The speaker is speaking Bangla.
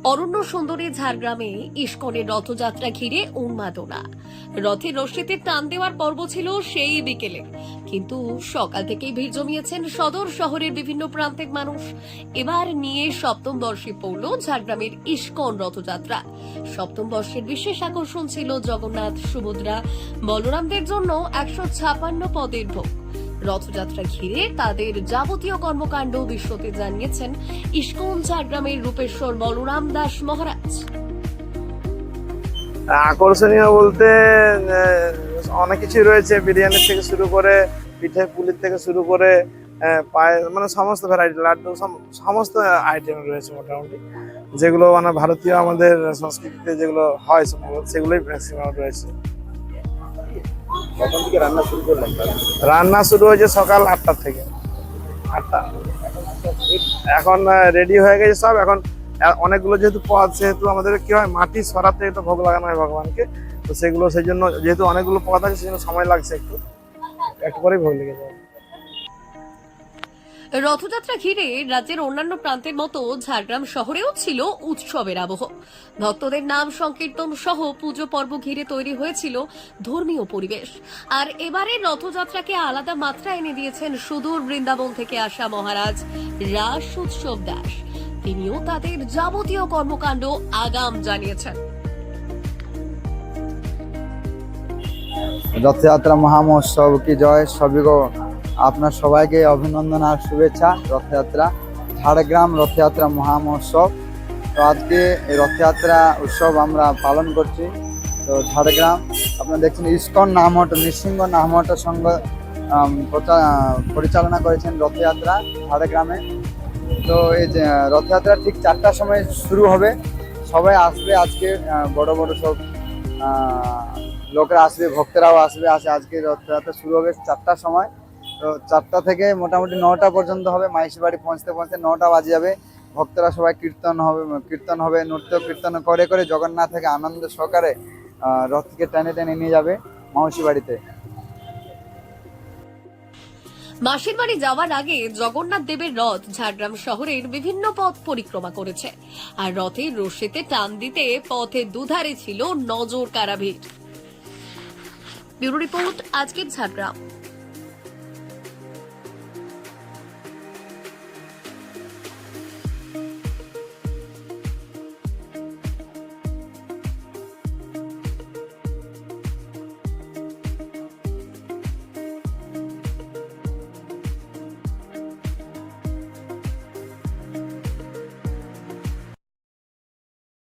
অরণ্য সুন্দরী ঝাড়গ্রামে ইস্কনের রথযাত্রা ঘিরে উন্মাদনা। রথের রশিতে টান দেওয়ার পর্ব ছিল সেই বিকেলে, কিন্তু সকাল থেকেই ভিড় জমিয়েছেন সদর শহরের বিভিন্ন প্রান্তের মানুষ। এবার নিয়ে সপ্তম বর্ষে পড়ল ঝাড়গ্রামের ইস্কন রথযাত্রা। সপ্তম বর্ষের বিশেষ আকর্ষণ ছিল জগন্নাথ, সুভদ্রা, বলরামদের জন্য 156 পদের ভোগ। রথযাত্রা ঘিরে তাদের যাবতীয় কর্মকাণ্ড বিশ্বতে জানিয়েছেন ইস্কন ঝাড়গ্রামের রূপেশ্বর বলরাম দাস মহারাজ। আকর্ষণীয় বলতে অনেক কিছুই রয়েছে, বিরিয়ানি থেকে শুরু করে পিঠে পুলির থেকে শুরু করে পায়ে মানে সমস্ত ভ্যারাইটি লাড্ডু সমস্ত আইটেম রয়েছে মোটামুটি, যেগুলো মানে ভারতীয় আমাদের সংস্কৃতিতে যেগুলো হয় সেগুলোই ম্যাক্সিমাম রয়েছে। কখন থেকে রান্না শুরু করলেন? রান্না শুরু হয়েছে সকাল 8টা থেকে। 8টা এখন রেডি হয়ে গেছে সব। এখন অনেকগুলো যেহেতু পদ, সেহেতু আমাদের কি হয় মাটি সরাতে একটু ভোগ লাগানো হয় ভগবানকে, তো সেগুলো সেই জন্য যেহেতু অনেকগুলো পদ আছে সেই জন্য সময় লাগছে, একটু পরেই ভোগ লেগে যাবে। রথযাত্রা ঘিরে রাজ্যের অন্যান্য প্রান্তের মতো ঝাড়গ্রাম শহরেও ছিল উৎসবের আবহ। ভক্তদের নাম সংকীর্তন সহ পুজো পর্ব ঘিরে তৈরি হয়েছিল ধর্মীয় পরিবেশ। আর এবারে রথযাত্রাকে আলাদা মাত্রা এনে দিয়েছেন সুদূর বৃন্দাবন থেকে আসা মহারাজ রাস উৎসব দাস। তিনিও তাদের যাবতীয় কর্মকাণ্ড আগাম জানিয়েছেন। রথযাত্রা মহামহোৎসব কি জয়। আপনার সবাইকে অভিনন্দন আর শুভেচ্ছা। রথযাত্রা ঝাড়গ্রাম রথযাত্রা মহামহোৎসব, তো আজকে এই রথযাত্রা উৎসব আমরা পালন করছি। তো ঝাড়গ্রাম আপনারা দেখছেন ইস্কন নামহট্ট নৃসিংহ নামহট্ট সংঘ পরিচালনা করেছেন রথযাত্রা ঝাড়গ্রামে। তো এই যে রথযাত্রা ঠিক 4টার সময় শুরু হবে। সবাই আসবে, আজকে বড় বড় সব লোকরা আসবে, ভক্তরাও আসবে। আজকে রথযাত্রা শুরু হবে 4টার সময়। তো 4টা থেকে মোটামুটি 9টা পর্যন্ত হবে। মাইশি বাড়ি পৌঁছতে পৌঁছতে 9টা বাজে যাবে। ভক্তরা সবাই কীর্তন হবে, নৃত্য কীর্তন করে করে জগন্নাথ থেকে আনন্দ সহকারে রথকে টেনে টেনে নিয়ে যাবে মাউসি বাড়িতে। মাসির বাড়ি যাওয়ার আগে জগন্নাথ দেবের রথ ঝাড়গ্রাম শহরের বিভিন্ন পথ পরিক্রমা করেছে। আর রথের রশিতে টান দিতে পথের দুধারে ছিল নজর কাড়া ভিড়। ব্যুরো রিপোর্ট, আজকের ঝাড়গ্রাম।